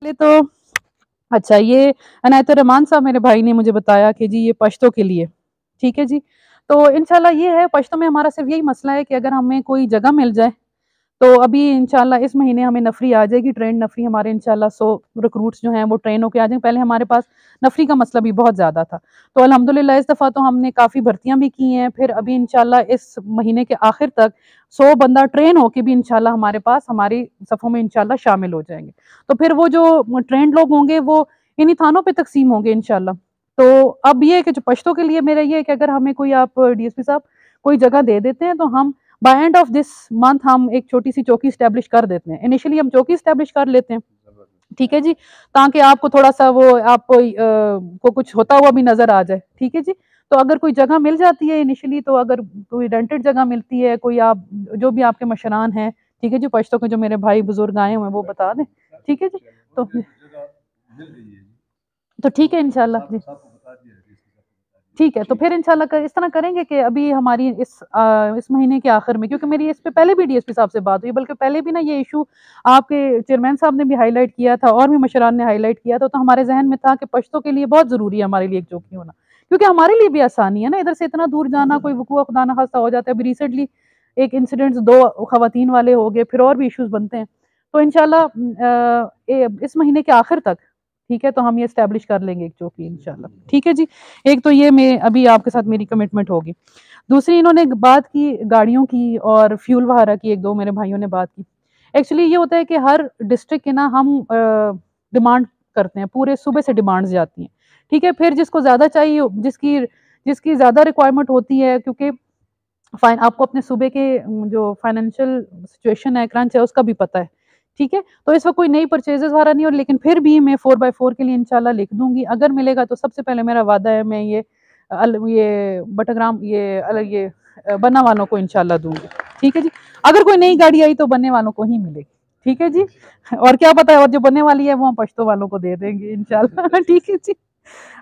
पहले तो अच्छा ये अनायतुर रहमान साहब मेरे भाई ने मुझे बताया कि जी ये पश्तो के लिए, ठीक है जी। तो इंशाल्लाह ये है पश्तो में हमारा सिर्फ़ यही मसला है कि अगर हमें कोई जगह मिल जाए, तो अभी इंशाल्लाह इस महीने हमें नफ़री आ जाएगी, ट्रेंड नफ़री हमारे इंशाल्लाह 100 रिक्रूट्स जो हैं वो ट्रेन होके आ जाएँगे। पहले हमारे पास नफ़री का मसला भी बहुत ज़्यादा था। तो अल्हम्दुलिल्लाह इस दफ़ा तो हमने काफ़ी भर्तियाँ भी की हैं, फिर अभी इंशाल्लाह इस महीने के आखिर तक 100 बंदा ट्रेन होके भी इंशाल्लाह हमारे पास हमारी सफ़ों में इंशाल्लाह शामिल हो जाएँगे। तो फिर वो जो ट्रेन्ड लोग होंगे वो इन्हीं थानों पे तक़सीम होंगे इंशाल्लाह। तो अब ये है कि जो पश्तो के लिए मेरा ये है कि अगर हमें कोई आप डीएसपी साहब कोई जगह दे देते हैं, तो हम by end of this month हम एक छोटी-सी चौकी एस्टेब्लिश कर देते हैं। इनिशियली हम चौकी एस्टेब्लिश कर लेते हैं, ठीक है जी? ताकि आपको थोड़ा-सा वो आपको को कुछ होता हुआ भी नज़र आ जाए, ठीक है जी? तो अगर कोई जगह मिल जाती है इनिशियली, तो अगर कोई रेंटेड जगह मिलती है, कोई आप जो भी आपके मशरान हैं, ठीक है जी? पश्तो के जो मेरे भाई बुज़ुर्ग आए हुए हैं वो बता दें, ठीक है जी? तो ठीक है इंशाल्लाह जी। ठीक है, तो फिर इंशाल्लाह इस तरह करेंगे कि अभी हमारी इस महीने के आखिर में, क्योंकि मेरी इस पे पहले भी डीएसपी साहब से बात हुई, बल्कि पहले भी ना ये इशू आपके चेयरमैन साहब ने भी हाईलाइट किया था और भी मशरान ने हाईलाइट किया था। तो हमारे ज़हन में था कि पश्तो के लिए बहुत ज़रूरी है हमारे लिए एक चौकी होना, क्योंकि हमारे लिए भी आसानी है ना, इधर से इतना दूर जाना, कोई वक़ूअ खुदा ना खास्ता हो जाता है। अभी रिसेंटली एक इंसिडेंट्स 2 ख़वातीन वाले हो गए, फिर और भी इश्यूज़ बनते हैं। तो इंशाल्लाह इस महीने के आखिर तक, ठीक है, तो हम ये एस्टेब्लिश कर लेंगे एक चौकी इंशाल्लाह। ठीक है जी? एक तो ये मैं अभी आपके साथ मेरी कमिटमेंट होगी। दूसरी इन्होंने बात की गाड़ियों की और फ्यूल वगैरह की, 1-2 मेरे भाइयों ने बात की। एक्चुअली ये होता है कि हर डिस्ट्रिक्ट के ना हम डिमांड करते हैं, पूरे सूबे से डिमांड्स जाती हैं, ठीक है? फिर जिसको ज़्यादा चाहिए जिसकी जिसकी ज़्यादा रिक्वायरमेंट होती है, क्योंकि आपको अपने सूबे के जो फाइनेंशियल सिचुएशन है, क्रंच है, उसका भी पता है, ठीक है? तो इस वक़्त कोई नई परचेज़ेज़ वगैरह नहीं हो, लेकिन फिर भी मैं 4x4 के लिए इंशाल्लाह लिख दूँगी। अगर मिलेगा तो सबसे पहले मेरा वादा है मैं ये बटाग्राम बन्ना वालों को इंशाल्लाह दूँगी, ठीक है जी? अगर कोई नई गाड़ी आई तो बन्ने वालों को ही मिलेगी, ठीक है जी? और क्या पता है, और जो बनने वाली है वो हम पश्तो वालों को दे देंगे इंशाल्लाह ठीक है जी?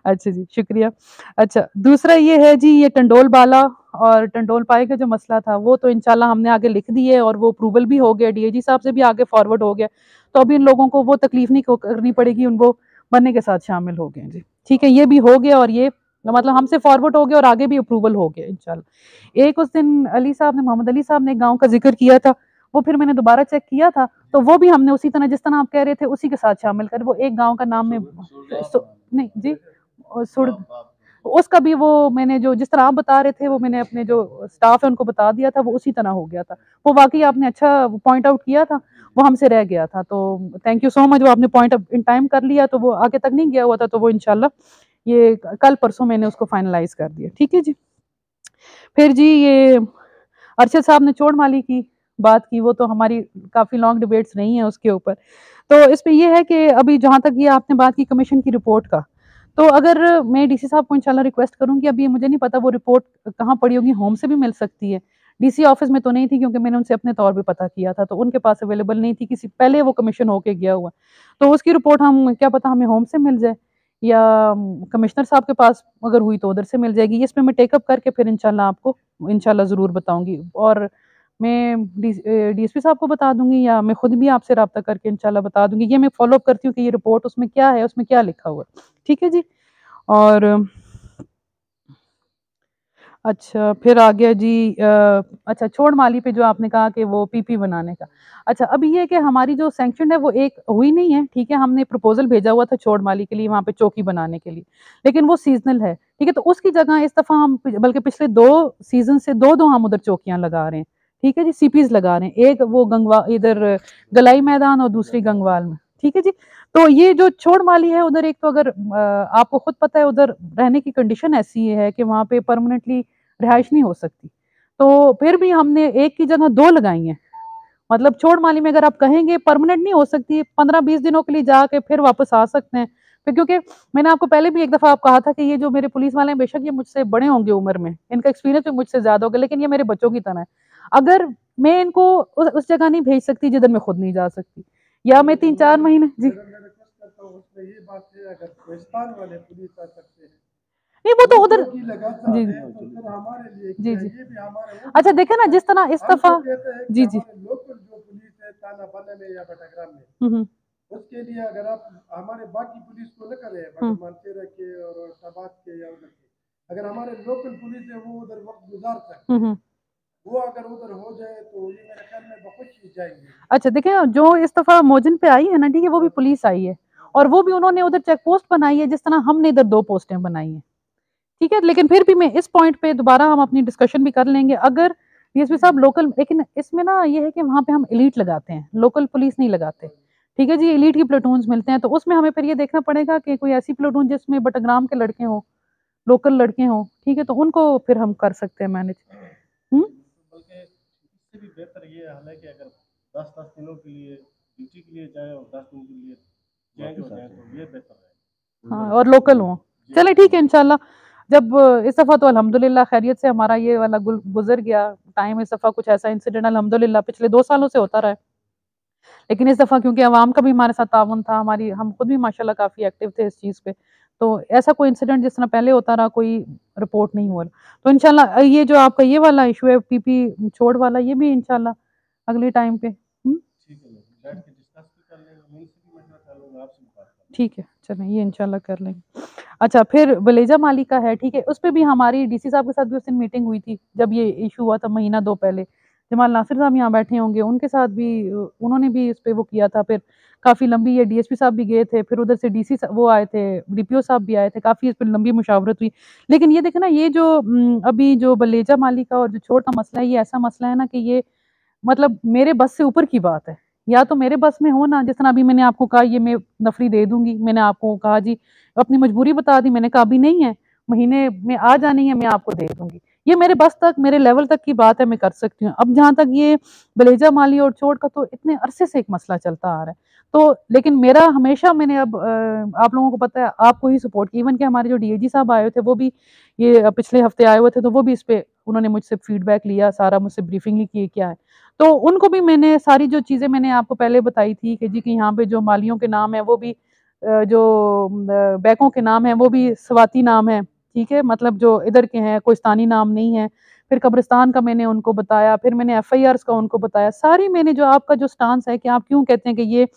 अच्छा जी, शुक्रिया। अच्छा, दूसरा ये है जी, ये टंडोल बाला और टंडोल पाए का जो मसला था, वो तो इंशाल्लाह हमने आगे लिख दी है और वो अप्रूवल भी हो गया, डीएजी साहब से भी आगे फॉरवर्ड हो गया। तो अभी इन लोगों को वो तकलीफ नहीं करनी पड़ेगी, उनको बनने के साथ शामिल हो गए हैं जी। ठीक है, ये भी हो गया और ये मतलब हमसे फॉरवर्ड हो गया और आगे भी अप्रूवल हो गया इंशाल्लाह। एक उस दिन मोहम्मद अली साहब ने एक गाँव का ज़िक्र किया था, वो फिर मैंने दोबारा चेक किया था, तो वो भी हमने उसी तरह जिस तरह आप कह रहे थे उसी के साथ शामिल कर, वो एक गाँव का नाम में नहीं जी, सुड़ उसका भी वो मैंने जो जिस तरह आप बता रहे थे, वो मैंने अपने जो स्टाफ है उनको बता दिया था, वो उसी तरह हो गया था। वो वाक़ई आपने अच्छा पॉइंट आउट किया था, वो हमसे रह गया था, तो थैंक यू सो मच, वो आपने पॉइंट इन टाइम कर लिया, तो वो आगे तक नहीं गया हुआ था, तो वो इंशाल्लाह ये कल परसों मैंने उसको फाइनलाइज़ कर दिया। ठीक है जी? फिर जी ये अरशद साहब ने चोड़ माली की बात की, वो तो हमारी काफ़ी लॉन्ग डिबेट्स रही हैं उसके ऊपर। तो इसमें ये है कि अभी जहाँ तक ये आपने बात की कमीशन की रिपोर्ट का, तो अगर मैं डीसी साहब को इंशाल्लाह रिक्वेस्ट करूँगी, अभी मुझे नहीं पता वो रिपोर्ट कहाँ पड़ी होगी, होम से भी मिल सकती है। डीसी ऑफिस में तो नहीं थी, क्योंकि मैंने उनसे अपने तौर पे पता किया था, तो उनके पास अवेलेबल नहीं थी, किसी पहले वो कमीशन होके गया हुआ। तो उसकी रिपोर्ट हम क्या पता हमें होम से मिल जाए या कमिश्नर साहब के पास अगर हुई तो उधर से मिल जाएगी। इसमें मैं टेकअप करके फिर इंशाल्लाह आपको इंशाल्लाह ज़रूर बताऊँगी, और मैं डीएसपी साहब को बता दूँगी या मैं खुद भी आपसे राब्ता करके इंशाल्लाह बता दूँगी। ये मैं फ़ॉलो अप करती हूँ कि ये रिपोर्ट उसमें क्या है, उसमें क्या लिखा हुआ है। ठीक है जी? और अच्छा, फिर आ गया जी अच्छा, छोड़ माली पे जो आपने कहा कि वो पीपी बनाने का। अच्छा, अभी ये है कि हमारी जो सैंक्शन है वो एक हुई नहीं है, ठीक है? हमने प्रपोज़ल भेजा हुआ था छोड़ माली के लिए, वहाँ पे चौकी बनाने के लिए, लेकिन वो सीज़नल है, ठीक है? तो उसकी जगह इस दफ़ा हम बल्कि पिछले 2 सीज़न से 2-2 हम उधर चौकियाँ लगा रहे हैं, ठीक है जी? सीपीज़ लगा रहे हैं, एक वो इधर गलाई मैदान और दूसरी गंगवाल में, ठीक है जी? तो ये जो छोड़ माली है उधर, एक तो अगर आपको खुद पता है उधर रहने की कंडीशन ऐसी है कि वहाँ पे परमानेंटली रिहाइश नहीं हो सकती। तो फिर भी हमने एक की जगह 2 लगाई हैं। मतलब छोड़ माली में अगर आप कहेंगे परमानेंट नहीं हो सकती, 15-20 दिनों के लिए जाके फिर वापस आ सकते हैं। फिर क्योंकि मैंने आपको पहले भी एक दफ़ा आप कहा था कि ये जो मेरे पुलिस वाले हैं, बेशक ये मुझसे बड़े होंगे उम्र में, इनका एक्सपीरियंस भी मुझसे ज़्यादा होगा, लेकिन ये मेरे बच्चों की तरह है। अगर मैं इनको उस जगह नहीं भेज सकती जिधर मैं खुद नहीं जा सकती, या मैं 3-4 महीने जी। नहीं, वो तो उधर जी, जी, जी। अच्छा देखें ना, जिस तरह इस दफ़ा जी, जी। हुँ, हुँ। उसके लिए अगर आप हमारे बाकी पुलिस को न करें, मतलब मानसेरा के और शहबाज के या उधर के, अगर हमारे लोकल पुलिस है वो उधर वक्त गुजार सकते हैं, वो अगर उधर हो जाए तो ये मेरे ख्याल में बहुत चीज जाएंगे। अच्छा देखिए, जो इस दफा मोजन पे आई है ना, ठीक है, वो भी पुलिस आई है और वो भी उन्होंने उधर चेक पोस्ट बनाई है जिस तरह हमने इधर 2 पोस्टें बनाई हैं, ठीक है। लेकिन फिर भी मैं इस पॉइंट पे दोबारा हम अपनी डिस्कशन भी कर लेंगे अगर डीएसपी साहब लोकल, लेकिन इसमें ना ये है कि वहां पे हम एलीट लगाते हैं, लोकल पुलिस नहीं लगाते, ठीक है जी। एलीट की प्लेटून्स मिलते हैं तो उसमें हमें फिर ये देखना पड़ेगा कि कोई ऐसी प्लेटून जिसमें बटाग्राम के लड़के हों, लोकल लड़के हों, ठीक है, तो उनको फिर हम कर सकते हैं मैनेज। बल्कि इससे भी बेहतर ये हाल है कि अगर 10-10 दिनों के लिए ड्यूटी के लिए जाए और 10 दिन के लिए चेंज हो जाए तो ये बेहतर है। हाँ, और लोकल हों। चले ठीक है इंशाल्लाह। जब इस दफ़ा तो अल्हम्दुलिल्लाह खैरियत से हमारा ये वाला गुजर गया टाइम। इस दफ़ा कुछ ऐसा इंसिडेंट अल्हम्दुलिल्लाह पिछले 2 सालों से होता रहा है, लेकिन इस दफ़ा क्योंकि अवाम का भी हमारे साथ ताउन था, हमारी हम खुद भी माशाल्लाह काफ़ी एक्टिव थे इस चीज़ पे, तो ऐसा कोई इंसिडेंट जिस तरह पहले होता रहा कोई रिपोर्ट नहीं हुआ। तो इंशाल्लाह ये जो आपका ये वाला इशू है पीपी छोड़ वाला, ये भी इंशाल्लाह अगले टाइम पे ठीक है, बैठ के डिस्कस भी कर लेंगे, मैं इनसे भी मशवरा कर लूंगा, आपसे भी बात कर लूंगा। ठीक है, चलें ये इंशाल्लाह कर लेंगे। अच्छा फिर बलेजा माली का है, ठीक है, उस पे भी हमारी डीसी साहब के साथ भी उस दिन मीटिंग हुई थी जब ये इशू हुआ था महीना 2 पहले। जमाल नासिर साहब यहाँ बैठे होंगे, उनके साथ भी उन्होंने भी इस पे वो किया था। फिर काफ़ी लंबी ये डीएसपी साहब भी गए थे, फिर उधर से डीसी वो आए थे, डीपीओ साहब भी आए थे, काफ़ी इस पे लंबी मुशावरत हुई। लेकिन ये देखें ना, ये जो अभी जो बलेजा माली का और जो छोड़ का मसला है, ये ऐसा मसला है ना कि ये मतलब मेरे बस से ऊपर की बात है। या तो मेरे बस में हो ना, जिस तरह अभी मैंने आपको कहा ये मैं नफरी दे दूंगी, मैंने आपको कहा जी अपनी मजबूरी बता दी, मैंने कहा अभी नहीं है, महीने में आ जानी है, मैं आपको दे दूंगी। ये मेरे बस तक, मेरे लेवल तक की बात है, मैं कर सकती हूँ। अब जहां तक ये बलेजा माली और चोट का, तो इतने अरसे से एक मसला चलता आ रहा है। तो लेकिन मेरा हमेशा मैंने अब आप लोगों को पता है, आपको ही सपोर्ट की। इवन कि हमारे जो डीएजी साहब आए थे वो भी ये पिछले हफ्ते आए हुए थे, तो वो भी इस पे उन्होंने मुझसे फीडबैक लिया, सारा मुझसे ब्रीफिंग ली कि क्या है। तो उनको भी मैंने सारी जो चीज़ें मैंने आपको पहले बताई थी कि जी कि यहाँ पे जो मालियों के नाम है वो भी जो बैंकों के नाम है वो भी स्वाति नाम है, ठीक है, मतलब जो इधर के हैं, कोइस्तानी नाम नहीं है। फिर कब्रिस्तान का मैंने उनको बताया, फिर मैंने एफआईआर्स का उनको बताया, सारी मैंने जो आपका जो स्टांस है कि आप क्यों कहते हैं कि ये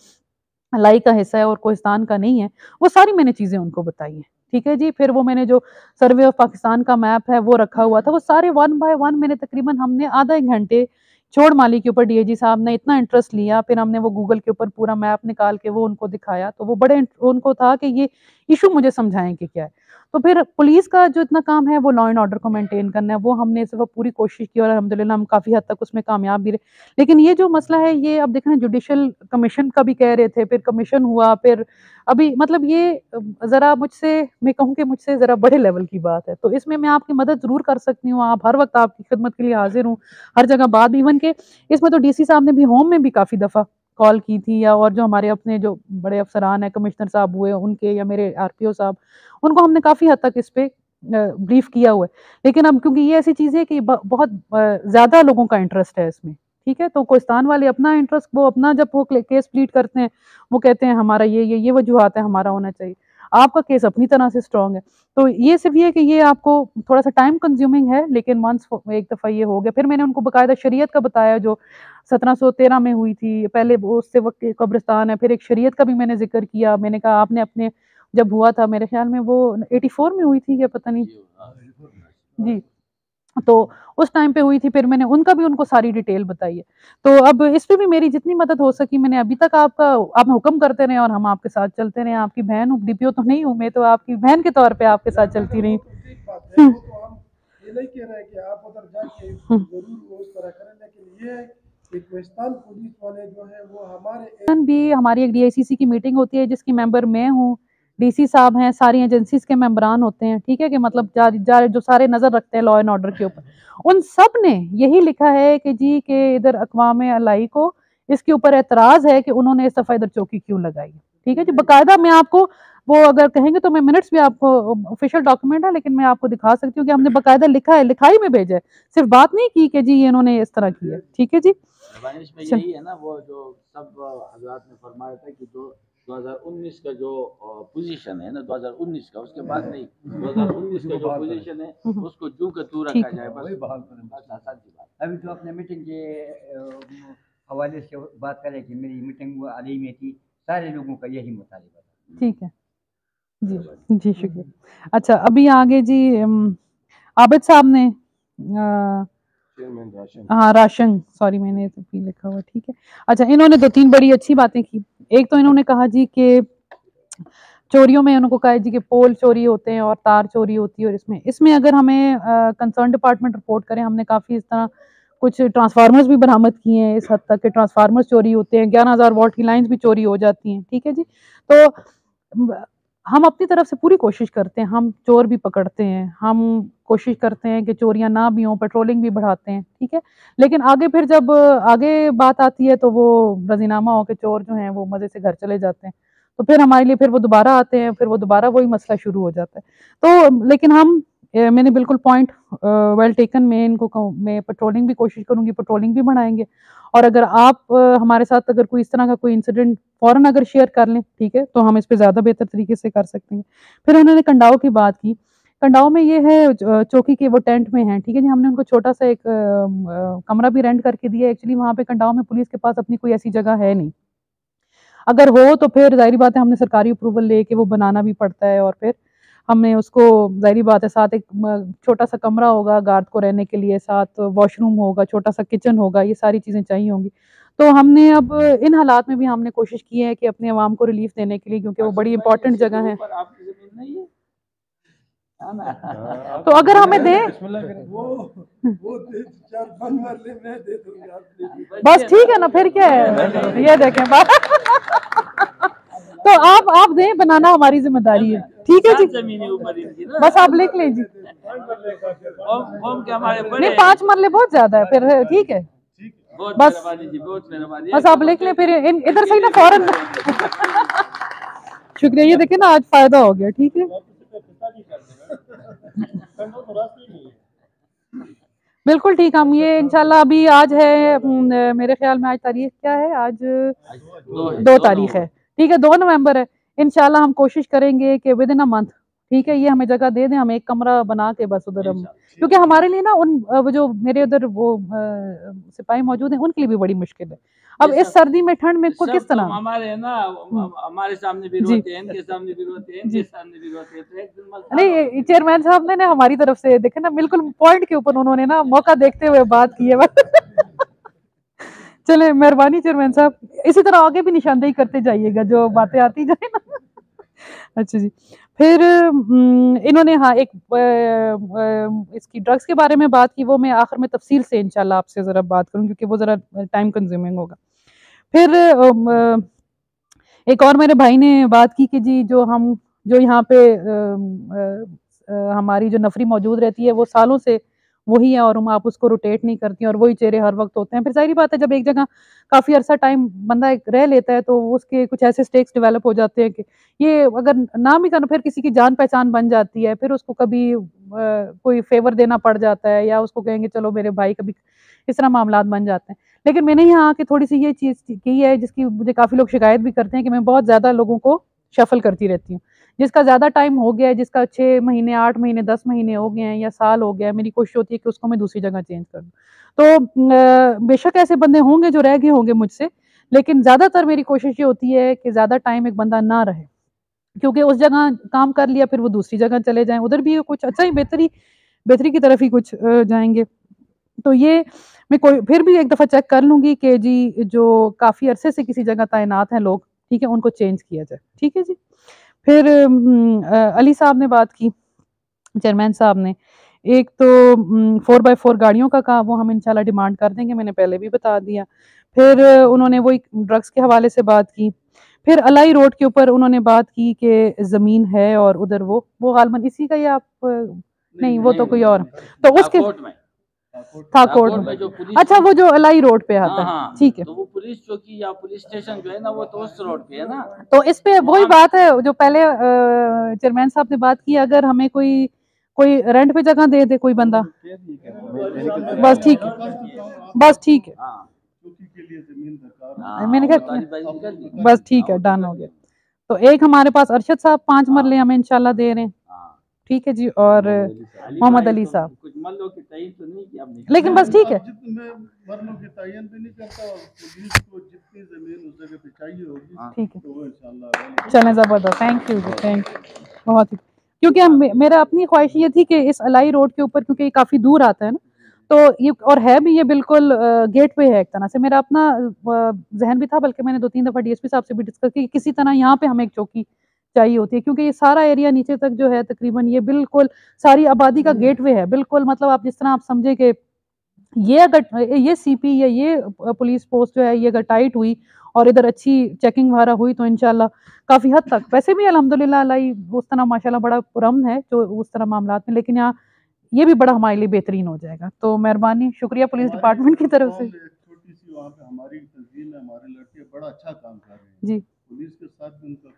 लाई का हिस्सा है और कोहिस्तान का नहीं है, वो सारी मैंने चीज़ें उनको बताई हैं, ठीक है जी। फिर वो मैंने जो सर्वे ऑफ पाकिस्तान का मैप है वो रखा हुआ था, वो सारे 1 बाय 1 मैंने तकरीबन हमने आधा 1 घंटे छोड़ माली के ऊपर डीएजी साहब ने इतना इंटरेस्ट लिया, फिर हमने वो गूगल के ऊपर पूरा मैप निकाल के वो उनको दिखाया, तो वो बड़े उनको था कि ये इशू मुझे समझाएं कि क्या है। तो फिर पुलिस का जो इतना काम है वो लॉ एंड ऑर्डर को मेंटेन करना है, वो हमने इस वक्त पूरी कोशिश की और अल्हम्दुलिल्लाह हम काफ़ी हद तक उसमें कामयाब भी रहे। लेकिन ये जो मसला है, ये अब देख रहे हैं, जुडिशल कमीशन का भी कह रहे थे, फिर कमीशन हुआ, फिर अभी मतलब ये ज़रा मुझसे, मैं कहूँ कि मुझसे ज़रा बड़े लेवल की बात है, तो इसमें मैं आपकी मदद ज़रूर कर सकती हूँ। आप हर वक्त आपकी खिदमत के लिए हाजिर हूँ, हर जगह बात भी। इवन के इसमें तो डीसी साहब ने भी होम में भी काफ़ी दफ़ा कॉल की थी, या और जो हमारे अपने जो बड़े अफसरान हैं, कमिश्नर साहब हुए उनके, या मेरे आरपीओ साहब, उनको हमने काफ़ी हद तक इस पे ब्रीफ किया हुआ है। लेकिन अब क्योंकि ये ऐसी चीज़ है कि बहुत ज़्यादा लोगों का इंटरेस्ट है इसमें, ठीक है, तो कोहिस्तान वाले अपना इंटरेस्ट, वो अपना जब वो केस प्लीड करते हैं, वो कहते हैं हमारा ये वजूहात है, हमारा होना चाहिए। आपका केस अपनी तरह से स्ट्रांग है। तो ये सिर्फ ये कि ये आपको थोड़ा सा टाइम कंज्यूमिंग है, लेकिन वंस एक दफ़ा ये हो गया, फिर मैंने उनको बाकायदा शरीयत का बताया जो 1713 में हुई थी, पहले वो उससे वक्त के कब्रिस्तान है, फिर एक शरीयत का भी मैंने जिक्र किया। मैंने कहा आपने अपने जब हुआ था, मेरे ख्याल में वो 84 में हुई थी या पता नहीं जी, तो उस टाइम पे हुई थी, फिर मैंने उनका भी उनको सारी डिटेल बताई है। तो अब इस पे भी मेरी जितनी मदद हो सकी मैंने अभी तक आप हुक्म करते रहे और हम आपके साथ चलते रहे। आपकी बहन हूँ, डीपीओ तो नहीं हूँ, मैं तो आपकी बहन के तौर पे आपके साथ चलती रही। ठीक बात है, वो तो हम ये नहीं कह रहे कि आप उधर जाके जरूर वो उस तरह करें, लेकिन ये है कि पाकिस्तान पुलिस वाले जो है वो हमारे भी हमारी एक डीआईसीसी की मीटिंग होती है जिसकी मेंबर मैं हूँ, डीसी साहब हैं, सारी एजेंसीज के मेंबरान होते हैं, ठीक है, कि मतलब जो सारे नजर रखते हैं लॉ एंड ऑर्डर के ऊपर, उन सब ने यही लिखा है कि जी के इधर अक़वाम अलाई को इसके ऊपर एतराज है कि उन्होंने इस दफा इधर चौकी क्यों लगाई, ठीक है जी। बाकायदा मैं आपको वो अगर कहेंगे तो मैं मिनट्स भी आपको, ऑफिशियल डॉक्यूमेंट है लेकिन मैं आपको दिखा सकती हूँ कि हमने बाकायदा लिखा है, लिखाई में भेजा है, सिर्फ बात नहीं की कि जी ये इन्होंने इस तरह किया, ठीक है जी। दानिश में यही है ना, वो जो सब हजरात ने फरमाया था कि जो 2019 का जो पोजीशन है ना, 2019 का, उसके बाद नहीं, 2019 का जो पोजीशन है उसको जू का तू रखा जाए, बस आसान सी बात। अभी तो अपने मीटिंग के हवाले से बात करें कि मेरी मीटिंग अली में थी, सारे लोगों का यही मुतालिबा था। ठीक है जी जी शुक्रिया। अच्छा अभी आगे जी आबिद साहब ने हाँ राशन, सॉरी मैंने तो भी लिखा हुआ, ठीक है। अच्छा इन्होंने 2-3 बड़ी अच्छी बातें की। एक तो इन्होंने कहा जी कि चोरियों में उनको कहा जी कि पोल चोरी होते हैं और तार चोरी होती है, और इसमें अगर हमें कंसर्न डिपार्टमेंट रिपोर्ट करें, हमने काफ़ी इस तरह कुछ ट्रांसफार्मर्स भी बरामद किए हैं इस हद तक के ट्रांसफार्मर्स चोरी होते हैं, 11,000 वोल्ट की लाइंस भी चोरी हो जाती हैं, ठीक है जी। तो हम अपनी तरफ से पूरी कोशिश करते हैं, हम चोर भी पकड़ते हैं, हम कोशिश करते हैं कि चोरियां ना भी हों, पेट्रोलिंग भी बढ़ाते हैं, ठीक है। लेकिन आगे फिर जब आगे बात आती है तो वो रजीनामा हो के चोर जो हैं वो मज़े से घर चले जाते हैं, तो फिर हमारे लिए फिर वो दोबारा आते हैं, फिर वो दोबारा वही मसला शुरू हो जाता है। तो लेकिन मैंने बिल्कुल पॉइंट वेल टेकन, मैं पेट्रोलिंग भी कोशिश करूंगी, पेट्रोलिंग भी बढ़ाएंगे। और अगर आप हमारे साथ अगर कोई इस तरह का कोई इंसिडेंट फौरन अगर शेयर कर लें, ठीक है, तो हम इस पे ज़्यादा बेहतर तरीके से कर सकते हैं। फिर उन्होंने कंडाओ की बात की। कंडाओ में ये है चौकी के वो टेंट में हैं, ठीक है जी। हमने उनको छोटा सा एक कमरा भी रेंट करके दिया। एक्चुअली वहाँ पे कंडाओ में पुलिस के पास अपनी कोई ऐसी जगह है नहीं, अगर हो तो फिर जाहिर बात है हमने सरकारी अप्रूवल लेके वो बनाना भी पड़ता है, और फिर हमने उसको जाहिर बात है साथ एक छोटा सा कमरा होगा गार्ड को रहने के लिए, साथ वॉशरूम होगा, छोटा सा किचन होगा, ये सारी चीज़ें चाहिए होंगी। तो हमने अब इन हालात में भी हमने कोशिश की है कि अपने अवाम को रिलीफ देने के लिए, क्योंकि वो बड़ी इंपॉर्टेंट जगह है। आपकी जमीन नहीं है तो अगर हमें दें वो 4-5 मरले मैं दे दूंगा आपको। बस ठीक है ना, फिर क्या है, ये देखें तो आप दें, बनाना हमारी जिम्मेदारी है, ठीक है जी। जमीन ऊपर इनकी ना, बस आप लिख लें जी। कौम के हमारे नहीं 5 मरले बहुत ज्यादा है, फिर ठीक है, बहुत बस मेहरबानी जी, बहुत मेहरबानी। बस आप लिख लें, फिर इधर से ही ना फौरन शुक्रिया। ये देखें ना आज फायदा हो गया, ठीक है बिल्कुल ठीक। हम ये इंशाल्लाह अभी आज है मेरे ख्याल में आज तारीख क्या है, आज 2 तारीख है, ठीक है, 2 नवंबर है। इंशाल्लाह हम कोशिश करेंगे कि विद इन अ मंथ, ठीक है, ये हमें जगह दे दें, हम एक कमरा बना के बस उधर हम, क्योंकि हमारे लिए ना वो जो मेरे उधर वो सिपाही मौजूद हैं उनके लिए भी बड़ी मुश्किल है। अब इस सर्दी में ठंड में को किस तरह हमारे है ना, हमारे सामने भी रोते हैं, इनके सामने भी रोते हैं, इनके सामने भी रोते हैं, तो एक दिन नहीं चेयरमैन साहब ने ना हमारी तरफ से देखे ना, बिल्कुल पॉइंट के ऊपर उन्होंने ना मौका देखते हुए बात की है चले मेहरबानी चेयरमैन साहब, इसी तरह आगे भी निशानदेही करते जाइएगा जो बातें आती जाए ना अच्छा जी। फिर इन्होंने हाँ एक इसकी ड्रग्स के बारे में बात की, वो मैं आखिर में तफसील से इंशाल्लाह आपसे ज़रा बात करूँ, क्योंकि वो ज़रा टाइम कंज्यूमिंग होगा। फिर एक और मेरे भाई ने बात की कि जी जो यहाँ पे हमारी जो नफरी मौजूद रहती है वो सालों से वही है, और हम आप उसको रोटेट नहीं करती हैं, और वही चेहरे हर वक्त होते हैं। फिर जाहिर बात है जब एक जगह काफ़ी अरसा टाइम बंदा एक रह लेता है तो उसके कुछ ऐसे स्टेक्स डेवलप हो जाते हैं कि ये अगर नाम ही करना, फिर किसी की जान पहचान बन जाती है, फिर उसको कभी कोई फेवर देना पड़ जाता है, या उसको कहेंगे चलो मेरे भाई, कभी इस तरह मामलात बन जाते हैं। लेकिन मैंने यहाँ आके थोड़ी सी ये चीज़ की है जिसकी मुझे काफ़ी लोग शिकायत भी करते हैं कि मैं बहुत ज़्यादा लोगों को शफल करती रहती हूँ। जिसका ज़्यादा टाइम हो गया है, जिसका 6 महीने 8 महीने 10 महीने हो गए हैं या साल हो गया है, मेरी कोशिश होती है कि उसको मैं दूसरी जगह चेंज कर दूँ। तो बेशक ऐसे बंदे होंगे जो रह गए होंगे मुझसे, लेकिन ज़्यादातर मेरी कोशिश ये होती है कि ज़्यादा टाइम एक बंदा ना रहे, क्योंकि उस जगह काम कर लिया फिर वो दूसरी जगह चले जाएँ, उधर भी कुछ अच्छा ही बेहतरी की तरफ ही कुछ जाएँगे। तो ये मैं कोई फिर भी एक दफ़ा चेक कर लूँगी कि जी जो काफ़ी अरसे से किसी जगह तैनात हैं लोग, ठीक है, उनको चेंज किया जाए, ठीक है जी। फिर अली साहब ने बात की, चेयरमैन साहब ने, एक तो 4x4 गाड़ियों का वो हम इंशाल्लाह डिमांड कर देंगे, मैंने पहले भी बता दिया। फिर उन्होंने वही ड्रग्स के हवाले से बात की। फिर अलाई रोड के ऊपर उन्होंने बात की कि ज़मीन है और उधर वो गालमन इसी का, या आप नहीं वो तो कोई और, तो उसके था कोर्ट में जो अच्छा वो जो अलाई रोड पे आता है, हाँ, ठीक है। तो वो पुलिस चौकी या पुलिस स्टेशन जो है ना वो तो उस रोड पे है ना, तो इस पे वही बात है जो पहले चेयरमैन साहब ने बात की, अगर हमें कोई रेंट पे जगह दे दे कोई बंदा, बस ठीक है, बस ठीक है, मैंने कहा बस ठीक है, डन हो गया। तो एक हमारे पास अरशद साहब 5 मरले हमें इंशाल्लाह दे रहे हैं, ठीक है जी। और मोहम्मद अली साहब, कुछ मल्लों की तयीन तो नहीं की आपने, लेकिन बस ठीक है, जितने मरनों की तयन भी नहीं करता और पुलिस को जितनी जमीन उस जगह पे चाहिए होगी ठीक है, तो वो इंशाल्लाह चलें ज़बरदस्त, thank you ji, thank you बहुत ही। क्योंकि मेरा अपनी ख्वाहिश ये थी कि इस अलाई रोड के ऊपर, क्योंकि ये काफ़ी दूर आता है ना, तो ये और है भी, ये बिल्कुल गेटवे है एक तरह से। मेरा अपना जहन भी था, बल्कि मैंने 2-3 दफ़ा डीएसपी साहब से भी डिस्कस की कि किसी तरह यहाँ पे हमें एक चौकी चाहिए होती है, क्योंकि ये सारा एरिया नीचे तक जो है तकरीबन ये बिल्कुल सारी आबादी का गेटवे है। बिल्कुल मतलब आप जिस तरह आप समझे कि ये अगर ये सीपी या ये पुलिस पोस्ट जो है ये अगर टाइट हुई और इधर अच्छी चेकिंग वगैरह हुई तो इंशाल्लाह काफ़ी हद तक, वैसे भी अल्हम्दुलिल्लाह अलाई उस तरह माशाल्लाह बड़ा पुरअमन है जो उस तरह मामलात में, लेकिन यहाँ ये भी बड़ा हमारे लिए बेहतरीन हो जाएगा। तो मेहरबानी, शुक्रिया पुलिस डिपार्टमेंट की तरफ से छोटी सी वहाँ पे हमारी तंजीम है, हमारे लड़के बड़ा अच्छा काम कर रहे हैं जी। पुलिस के साथ भी उनका